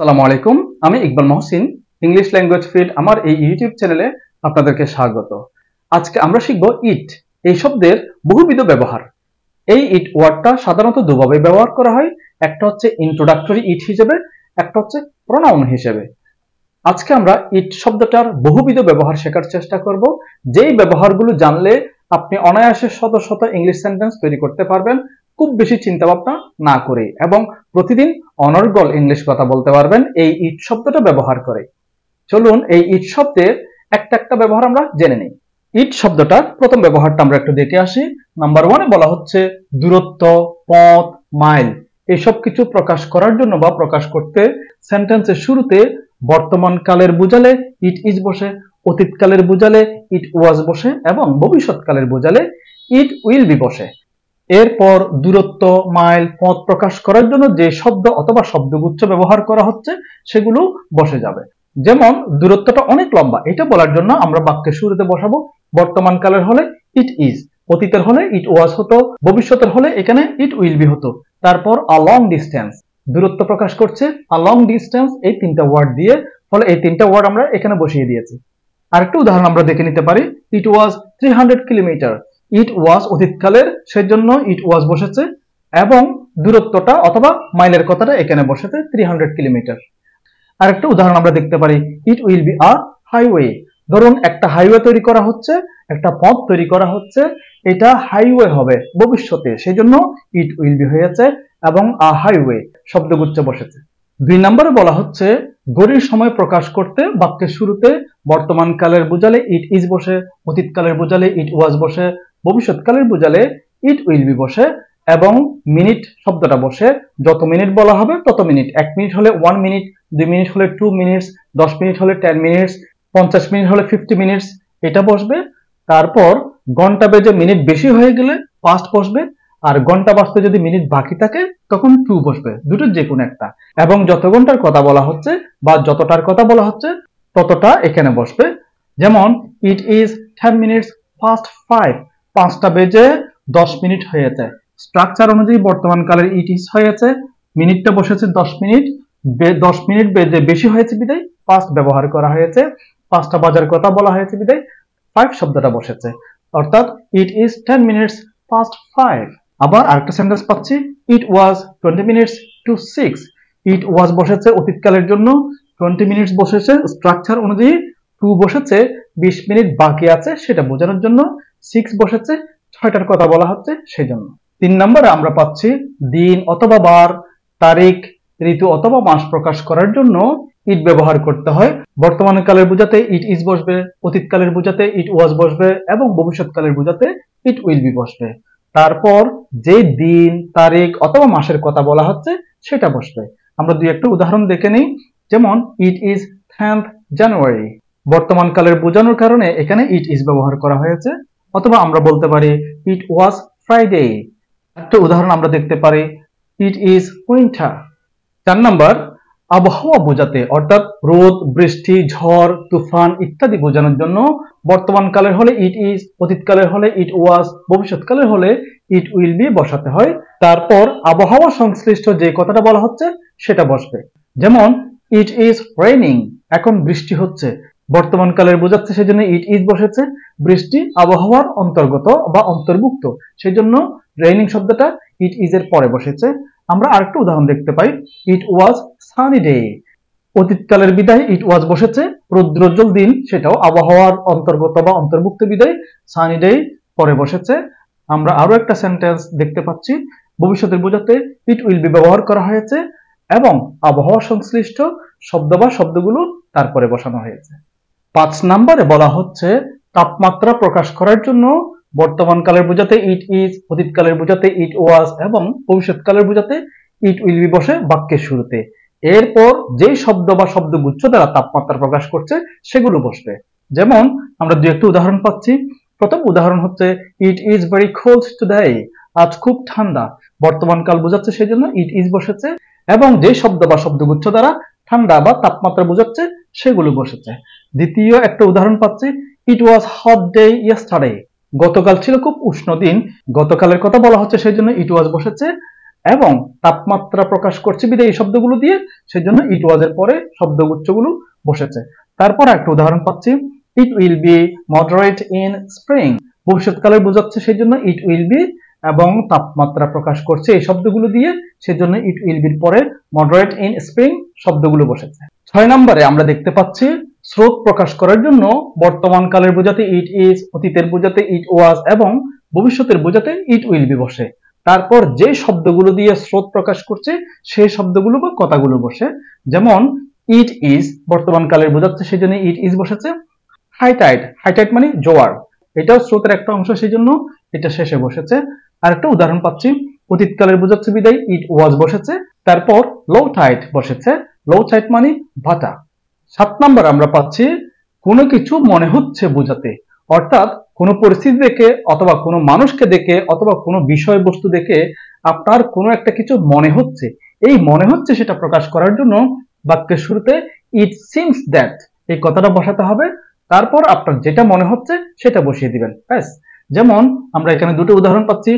আসসালামু আলাইকুম। আমি Iqbal Mohsin, English language feed আমার এই ইউটিউব চ্যানেলে আপনাদেরকে স্বাগত। আজকে আমরা শিখব ইট এই শব্দের বহুবিধ ব্যবহার। এই ইট ওয়ার্ডটা সাধারণত দুভাবে ব্যবহার করা হয়, একটা হচ্ছে ইন্ট্রোডাক্টরি ইট হিসেবে, একটা হচ্ছে প্রোনাউন হিসেবে। আজকে আমরা ইট শব্দটার বহুবিধ ব্যবহার শেখার চেষ্টা করব। যেই ব্যবহারগুলো জানলে আপনি অনায়াসে শত শত ইংলিশ সেন্টেন্স তৈরি করতে পারবেন, খুব বেশি চিন্তা ভাবনা না করে, এবং প্রতিদিন অনর্গল ইংলিশ কথা বলতে পারবেন এই ইট শব্দটা ব্যবহার করে। চলুন এই ইট শব্দের একটা একটা ব্যবহার আমরা জেনে নিই। ইট শব্দটার প্রথম ব্যবহারটা আমরা একটু দেখে আসি। নাম্বার ওয়ানে বলা হচ্ছে দূরত্ব, পথ, মাইল এসব কিছু প্রকাশ করার জন্য বা প্রকাশ করতে সেন্টেন্সের শুরুতে বর্তমান কালের বুঝালে ইট ইজ বসে, অতীতকালের বুঝালে ইট ওয়াজ বসে, এবং ভবিষ্যৎকালের বুঝালে ইট উইল বি বসে। এরপর দূরত্ব, মাইল, পথ প্রকাশ করার জন্য যে শব্দ অথবা শব্দগুচ্ছ ব্যবহার করা হচ্ছে সেগুলো বসে যাবে। যেমন দূরত্বটা অনেক লম্বা, এটা বলার জন্য আমরা বাক্যের শুরুতে বসাবো বর্তমান কালের হলে ইট ইজ, অতীতের হলে ইট ওয়াজ হতো, ভবিষ্যতের হলে এখানে ইট উইল বি হতো। তারপর আ লং ডিস্টেন্স, দূরত্ব প্রকাশ করছে আ লং ডিস্টেন্স এই তিনটা ওয়ার্ড দিয়ে, ফলে এই তিনটা ওয়ার্ড আমরা এখানে বসিয়ে দিয়েছি। আরেকটা উদাহরণ আমরা দেখে নিতে পারি, ইট ওয়াজ 300 কিলোমিটার। ইট ওয়াজ অতীতকালের, সেজন্য ইট ওয়াজ বসেছে, এবং দূরত্বটা অথবা মাইলের কথাটা এখানে বসেছে 300 কিলোমিটার। আরেকটা উদাহরণ আমরা দেখতে পারি, ইট উইল বি আ হাইওয়ে। ধরুন একটা হাইওয়ে তৈরি করা হচ্ছে, একটা পথ তৈরি করা হচ্ছে, এটা হাইওয়ে হবে ভবিষ্যতে, সেজন্য ইট উইল বি হয়েছে এবং আ হাইওয়ে শব্দগুচ্ছ বসেছে। 2 নম্বরে বলা হচ্ছে ঘড়ির সময় প্রকাশ করতে বাক্যের শুরুতে বর্তমান কালের বুঝালে ইট ইজ বসে, অতীতকালের বুঝালে ইট ওয়াজ বসে, ভবিষ্যৎকালের বুঝালে ইট উইল বি বসে, এবং মিনিট শব্দটা বসে। যত মিনিট বলা হবে তত মিনিট, 1 মিনিট হলে 1 মিনিট, 2 মিনিট হলে 2 মিনিটস, 10 মিনিট হলে 10 মিনিটস, 50 মিনিট হলে 50 মিনিটস, এটা বসবে। তারপর ঘন্টা বেজে মিনিট বেশি হয়ে গেলে পাস্ট বসবে, আর ঘন্টা বাজতে যদি মিনিট বাকি থাকে তখন টু বসবে, দুটোর যে কোনো একটা। এবং যত ঘন্টার কথা বলা হচ্ছে বা যতটার কথা বলা হচ্ছে ততটা এখানে বসবে। যেমন ইট ইজ 10 মিনিটস পাস্ট 5, 5টা বেজে 10 মিনিট হয়েছে। স্ট্রাকচার অনুযায়ী বর্তমান কালের ইট ইজ হয়েছে, মিনিটটা বসেছে 10 মিনিট, 10 মিনিট বেজে বেশি হয়েছে বিদায় পাস্ট ব্যবহার করা হয়েছে, 5টা বাজার কথা বলা হয়েছে বিদায় 5 শব্দটা বসেছে। অর্থাৎ ইট ইজ 10 মিনিটস পাস্ট 5। আবার আরেকটা সেন্টেন্স পাচ্ছি, ইট ওয়াজ 20 মিনিটস টু 6। ইট ওয়াজ বসেছে অতীতকালের জন্য, 20 মিনিটস বসেছে স্ট্রাকচার অনুযায়ী, 2 বসেছে 20 মিনিট বাকি আছে সেটা বোঝানোর জন্য, 6 বসেছে 6টার কথা বলা হচ্ছে সেই জন্য। 3 নম্বরে আমরা পাচ্ছি দিন অথবা বার, তারিখ, ঋতু অথবা মাস প্রকাশ করার জন্য ইট ব্যবহার করতে হয়। বর্তমান কালের বুঝাতে ইট ইজ বসবে, অতীতকালের বুঝাতে ইট ওয়াজ বসবে, এবং ভবিষ্যৎকালের বুঝাতে ইট উইল বি বসবে। তারপর যে দিন, তারিখ অথবা মাসের কথা বলা হচ্ছে সেটা বসবে। আমরা দুই একটা উদাহরণ দেখে নিই। যেমন ইট ইজ 10th জানুয়ারি, বর্তমান কালের বোঝানোর কারণে এখানে ইট ইজ ব্যবহার করা হয়েছে। অথবা আমরা বলতে পারি ইট ওয়াজ ফ্রাইডে। একটা উদাহরণ আমরা দেখতে পারি, ইট ইজ উইন্টার। 4 নাম্বার আবহাওয়া বোঝাতে, অর্থাৎ রোদ, বৃষ্টি, ঝড়, তুফান ইত্যাদি বোঝানোর জন্য বর্তমান কালের হলে ইট ইজ, অতীতকালের হলে ইট ওয়াজ, ভবিষ্যৎকালের হলে ইট উইল বি বসাতে হয়। তারপর আবহাওয়া সংশ্লিষ্ট যে কথাটা বলা হচ্ছে সেটা বসবে। যেমন ইট ইজ রেইনিং, এখন বৃষ্টি হচ্ছে, বর্তমান কালের বোঝাচ্ছে সেজন্য ইট ইজ বসেছে, বৃষ্টি আবহাওয়ার অন্তর্গত বা অন্তর্ভুক্ত সেজন্য রেইনিং শব্দটা ইট ইজ এর পরে বসেছে। আমরা আরেকটা উদাহরণ দেখতে পাই, ইট ওয়াজ সানি ডে, অতীতকালের বিদায় ইট ওয়াজ বসেছে, রৌদ্রোজ্জ্বল দিন সেটাও আবহাওয়ার অন্তর্গত বা অন্তর্ভুক্ত বিদায় সানি ডে পরে বসেছে। আমরা আরো একটা সেন্টেন্স দেখতে পাচ্ছি, ভবিষ্যতের বোঝাতে ইট উইল বি ব্যবহার করা হয়েছে, এবং আবহাওয়া সংশ্লিষ্ট শব্দ বা শব্দগুলো তারপরে বসানো হয়েছে। 5 নম্বরে বলা হচ্ছে তাপমাত্রা প্রকাশ করার জন্য বর্তমান কালের বোঝাতে ইট ইজ, অতীতকালের বোঝাতে ইট ওয়াজ, এবং ভবিষ্যৎকালের বোঝাতে ইট উইল বি বসে বাক্যের শুরুতে। এরপর যেই শব্দ বা শব্দগুচ্ছ দ্বারা তাপমাত্রা প্রকাশ করছে সেগুলো বসবে। যেমন আমরা দুই একটা উদাহরণ পাচ্ছি। প্রথম উদাহরণ হচ্ছে it is very cold today, আজ খুব ঠান্ডা, বর্তমান কাল বোঝাচ্ছে সেজন্য ইট ইজ বসেছে, এবং যে শব্দ বা শব্দগুচ্ছ দ্বারা ঠান্ডা বা তাপমাত্রা বোঝাচ্ছে সেগুলো বসেছে। দ্বিতীয় একটা উদাহরণ পাচ্ছি, ইট ওয়াজ হট ডে ইয়েস্টারডে, গতকাল ছিল খুব উষ্ণ দিন, গতকালের কথা বলা হচ্ছে সেই জন্য ইট ওয়াজ বসেছে, এবং তাপমাত্রা প্রকাশ করছে বিধায় এই শব্দগুলো দিয়ে সেজন্য ইট ওয়াজ এর পরে শব্দগুচ্ছগুলো বসেছে। তারপর একটা উদাহরণ পাচ্ছি, it will be moderate in spring, ভবিষ্যৎকালে বোঝাচ্ছে সেই জন্য ইট উইল বি, এবং তাপমাত্রা প্রকাশ করছে এই শব্দগুলো দিয়ে সেজন্য ইট উইল বির পরে মডারেট ইন স্প্রিং শব্দগুলো বসেছে। 6 নম্বরে আমরা দেখতে পাচ্ছি স্রোত প্রকাশ করার জন্য বর্তমান কালের বোঝাতে ইট ইজ, অতীতের বোঝাতে ইট ওয়াজ এবং ভবিষ্যতের বোঝাতে ইট উইল বি বসে। তারপর যে শব্দগুলো দিয়ে স্রোত প্রকাশ করছে সেই শব্দগুলো বা কথাগুলো বসে, যেমন ইট ইজ বর্তমান কালের বোঝাচ্ছে সেই জন্য ইট ইজ বসেছে। হাই টাইড, হাই টাইড মানে জোয়ার, এটাও স্রোতের একটা অংশ সেই জন্য এটা শেষে বসেছে। আরেকটা উদাহরণ পাচ্ছি, অতীতকালের বোঝাচ্ছে বিদায় ইট ওয়াজ বসেছে। তারপর লো টাইড বসেছে, লো টাইড মানে ভাটা। 7 নম্বর আমরা পাচ্ছি কোনো কিছু মনে হচ্ছে বোঝাতে, অর্থাৎ কোনো পরিস্থিতি দেখে অথবা কোনো মানুষকে দেখে অথবা কোনো বিষয়বস্তু দেখে আপনার কোনো একটা কিছু মনে হচ্ছে, এই মনে হচ্ছে সেটা প্রকাশ করার জন্য বাক্যের শুরুতে ইট সিমস দ্যাট এই কথাটা বসাতে হবে। তারপর আপনার যেটা মনে হচ্ছে সেটা বসিয়ে দিবেন, ব্যাস। যেমন আমরা এখানে দুটো উদাহরণ পাচ্ছি,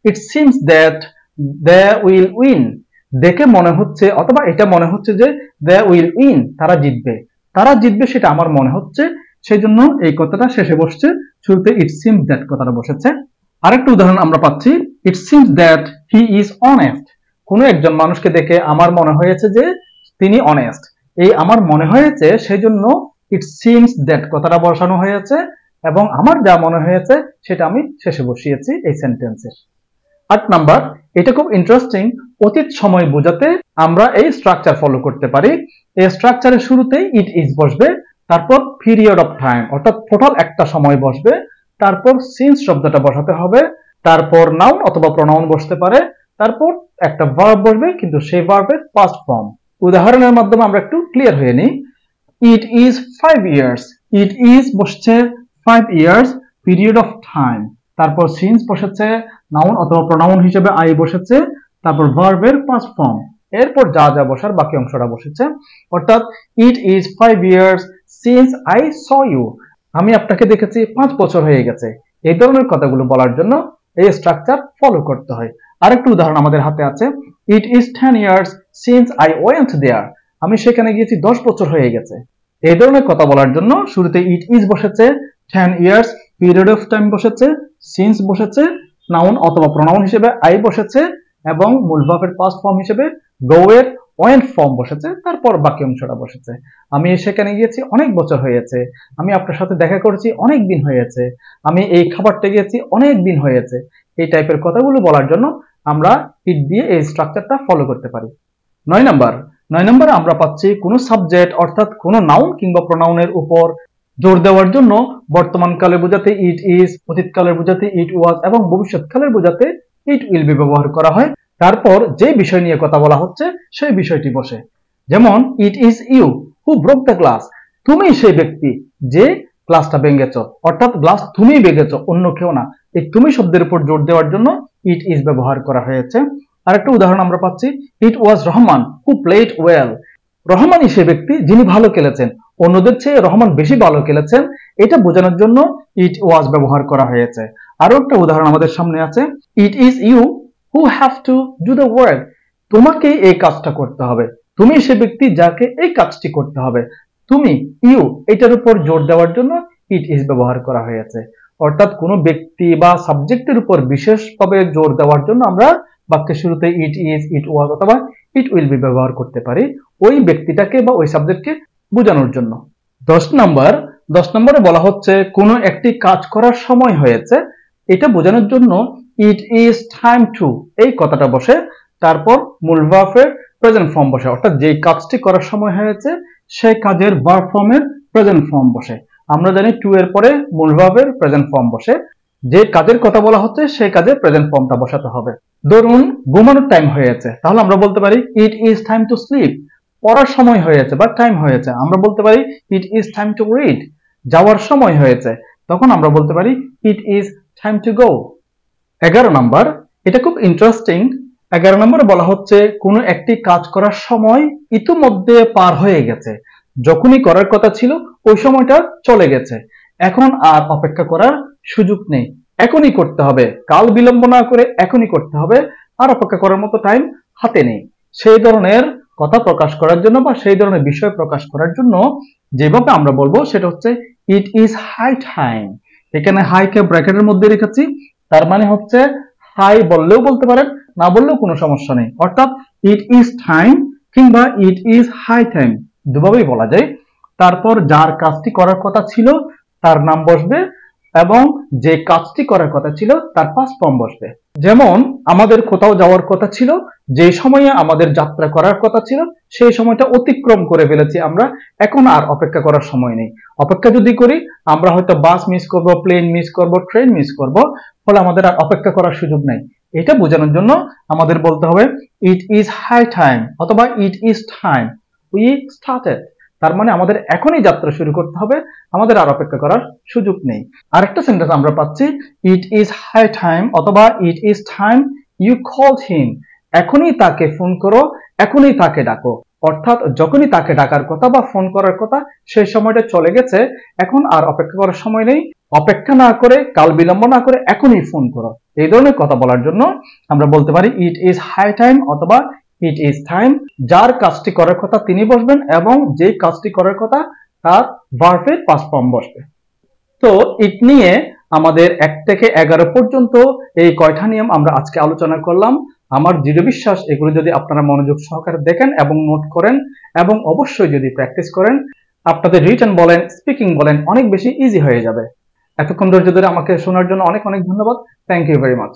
it seems that they will win, দেখে মনে হচ্ছে অথবা এটা মনে হচ্ছে যে দে উইল উইন, তারা জিতবে, তারা জিতবে সেটা আমার মনে হচ্ছে, সেই জন্য এই কথাটা শেষে বসছে, শুরুতে ইট সিমস দ্যাট কথাটা বসেছে। আরেকটা উদাহরণ আমরা পাচ্ছি, it seems that he is honest, কোনো একজন মানুষকে দেখে আমার মনে হয়েছে যে তিনি অনেস্ট, এই আমার মনে হয়েছে সেই জন্য ইট সিমস দ্যাট কথাটা বসানো হয়েছে এবং আমার যা মনে হয়েছে সেটা আমি শেষে বসিয়েছি এই সেন্টেন্সে। 8 নাম্বার, এটা খুব ইন্টারেস্টিং, অতীত সময় বোঝাতে আমরা এই স্ট্রাকচার ফলো করতে পারি। এই স্ট্রাকচারের শুরুতেই ইট ইজ বসবে, তারপর পিরিয়ড অফ টাইম অর্থাৎ টোটাল একটা সময় বসবে, তারপর সিন্স শব্দটা বসাতে হবে, তারপর নাউন অথবা প্রোনাউন বসতে পারে, তারপর একটা ভার্ব বসবে কিন্তু সেই ভার্বের পাস্ট ফর্ম। উদাহরণের মাধ্যমে আমরা একটু ক্লিয়ার হয়ে নিই। ইট ইজ 5 ইয়ার্স, ইট ইজ বসছে 5 ইয়ার্স পিরিয়ড অফ টাইম, তারপর সিন্স বসেছে, নাউন অথবা প্রোনাউন হিসেবে আই বসেছে, তারপর ভার্বের পাস্ট ফর্ম, এরপর যা যা বসার বাকি অংশটা বসেছে। অর্থাৎ it is 5 years since I saw you, আমি আপনাকে দেখেছি 5 বছর হয়ে গেছে, এই ধরনের কথাগুলো বলার জন্য এই স্ট্রাকচার ফলো করতে হয়। আরেকটা উদাহরণ আমাদের হাতে আছে, it is 10 years since I went there, আমি সেখানে গিয়েছি 10 বছর হয়ে গেছে, এই ধরনের কথা বলার জন্য শুরুতে ইট ইজ বসেছে, 10 ইয়ার্স পিরিয়ড অফ টাইম বসেছে, সিন্স বসেছে, নাউন অথবা প্রোনাউন হিসেবে আই বসেছে এবং মূল ভার্বের পাস্ট ফর্ম হিসেবে গো এর ওয়েন্ট ফর্ম বসেছে, তারপর বাকি অংশটা বসেছে। আমি সেখানে গিয়েছি অনেক বছর হয়েছে, আমি আপনার সাথে দেখা করেছি অনেক দিন হয়েছে, আমি এই খাবারটা গিয়েছি অনেক দিন হয়েছে, এই টাইপের কথাগুলো বলার জন্য আমরা ইট দিয়ে এই স্ট্রাকচারটা ফলো করতে পারি। 9 নম্বরে আমরা পাচ্ছি কোনো সাবজেক্ট অর্থাৎ কোনো নাউন কিংবা প্রোনাউনের উপর জোর দেওয়ার জন্য বর্তমান কালে বোঝাতে ইট ইজ, অতীতকালের বোঝাতে ইট ওয়াজ এবং ভবিষ্যৎকালের বোঝাতে ইট উইল বি ব্যবহার করা হয়। তারপর যে বিষয় নিয়ে কথা বলা হচ্ছে সেই বিষয়টি বসে, যেমন it is you who broke the glass, তুমি সেই ব্যক্তি যে গ্লাসটা ভেঙেছ, অর্থাৎ গ্লাস তুমি ভেঙেছ, অন্য কেউ না। এই তুমি শব্দের উপর জোর দেওয়ার জন্য ইট ইজ ব্যবহার করা হয়েছে। আরেকটা উদাহরণ আমরা পাচ্ছি, ইট ওয়াজ রহমান হু প্লেড ওয়েল, রহমানই সে ব্যক্তি যিনি ভালো খেলেছেন, অন্যদের চেয়ে রহমান বেশি ভালো খেলেছেন, এটা বোঝানোর জন্য ইট ওয়াজ ব্যবহার করা হয়েছে। আরো একটা উদাহরণ আমাদের সামনে আছে, it is you who have to do the work, তোমাকে এই কাজটা করতে হবে, তুমি সে ব্যক্তি যাকে এই কাজটি করতে হবে, তুমি ইউ এটার উপর জোর দেওয়ার জন্য ইট ইজ ব্যবহার করা হয়েছে। অর্থাৎ কোনো ব্যক্তি বা সাবজেক্টের উপর বিশেষভাবে জোর দেওয়ার জন্য আমরা বাক্যের শুরুতে ইট ইজ, ইট ওয়াজ অথবা ইট উইল বি ব্যবহার করতে পারি ওই ব্যক্তিটাকে বা ওই সাবজেক্টকে বোঝানোর জন্য। 10 নম্বরে বলা হচ্ছে কোনো একটি কাজ করার সময় হয়েছে, এটা বোঝানোর জন্য ইট ইজ টাইম টু এই কথাটা বসে, তারপর মূল ভার্বের প্রেজেন্ট ফর্ম বসে, অর্থাৎ যেই কাজটি করার সময় হয়েছে সেই কাজের ভার্ব ফর্মের প্রেজেন্ট ফর্ম বসে। আমরা জানি টু এর পরে মূল ভার্বের প্রেজেন্ট ফর্ম বসে, যে কাজের কথা বলা হচ্ছে সেই কাজের প্রেজেন্ট ফর্মটা বসাতে হবে। ধরুন ঘুমানোর টাইম হয়েছে, তাহলে আমরা বলতে পারি ইট ইজ টাইম টু স্লিপ, পড়ার সময় হয়েছে বা টাইম হয়েছে আমরা বলতে পারি ইট ইজ টাইম টু রিড, যাওয়ার সময় হয়েছে তখন আমরা বলতে পারি ইট ইজ টাইম টু গো। 11 নম্বর, এটা খুব ইন্টারেস্টিং। 11 নম্বরে বলা হচ্ছে কোনো একটি কাজ করার সময় ইতিমধ্যে পার হয়ে গেছে, যখনই করার কথা ছিল ওই সময়টা চলে গেছে, এখন আর অপেক্ষা করার সুযোগ নেই, এখনই করতে হবে, কাল বিলম্ব না করে এখনই করতে হবে, আর অপেক্ষা করার মতো টাইম হাতে নেই। সেই ধরনের কথা প্রকাশ করার জন্য বা সেই ধরনের বিষয় প্রকাশ করার জন্য যেভাবে আমরা বলবো সেটা হচ্ছে ইট ইজ হাই টাইম। এখানে হাইকে ব্র্যাকেটের মধ্যে রেখেছি, তার মানে হচ্ছে হাই বললেও বলতে পারেন, না বললেও কোনো সমস্যা নেই। অর্থাৎ ইট ইজ টাইম কিংবা ইট ইজ হাই টাইম দুভাবেই বলা যায়। তারপর যার কাজটি করার কথা ছিল তার নাম বসবে এবং যে কাজটি করার কথা ছিল তার পাস্ট ফর্ম বসবে। যেমন আমাদের কোথাও যাওয়ার কথা ছিল, যে সময়ে আমাদের যাত্রা করার কথা ছিল সেই সময়টা অতিক্রম করে ফেলেছি আমরা, এখন আর অপেক্ষা করার সময় নেই। অপেক্ষা যদি করি আমরা হয়তো বাস মিস করব, প্লেন মিস করব, ট্রেন মিস করব, ফলে আমাদের আর অপেক্ষা করার সুযোগ নেই। এটা বোঝানোর জন্য আমাদের বলতে হবে ইট ইজ হাই টাইম অথবা it is time we started. তার মানে আমাদের এখনই যাত্রা শুরু করতে হবে, আমাদের আর অপেক্ষা করার সুযোগ নেই। আরেকটা সেন্টেন্স আমরা পাচ্ছি, ইট ইজ হাই টাইম অথবা it is time you called him. এখনই তাকে ফোন করো, এখনই তাকে ডাকো। অর্থাৎ যখনই তাকে ডাকার কথা বা ফোন করার কথা সেই সময়টা চলে গেছে, এখন আর অপেক্ষা করার সময় নেই। অপেক্ষা না করে, কাল বিলম্ব না করে এখনই ফোন করো। এই ধরনের কথা বলার জন্য আমরা বলতে পারি ইট ইজ হাই টাইম অথবা ইট ইজ টাইম। যার কাজটি করার কথা তিনি বসবেন এবং যে কাজটি করার কথা তার ভার্বের পাস্ট ফর্ম বসবে। তো ইট নিয়ে আমাদের 1 থেকে 11 পর্যন্ত এই কয়টা নিয়ম আমরা আজকে আলোচনা করলাম। আমার দৃঢ় বিশ্বাস এগুলো যদি আপনারা মনোযোগ সহকারে দেখেন এবং নোট করেন এবং অবশ্যই যদি প্র্যাকটিস করেন, আপনাদের রিটেন বলেন, স্পিকিং বলেন, অনেক বেশি ইজি হয়ে যাবে। এতক্ষণ ধৈর্য ধরে আমাকে শোনার জন্য অনেক অনেক ধন্যবাদ। Thank you very much.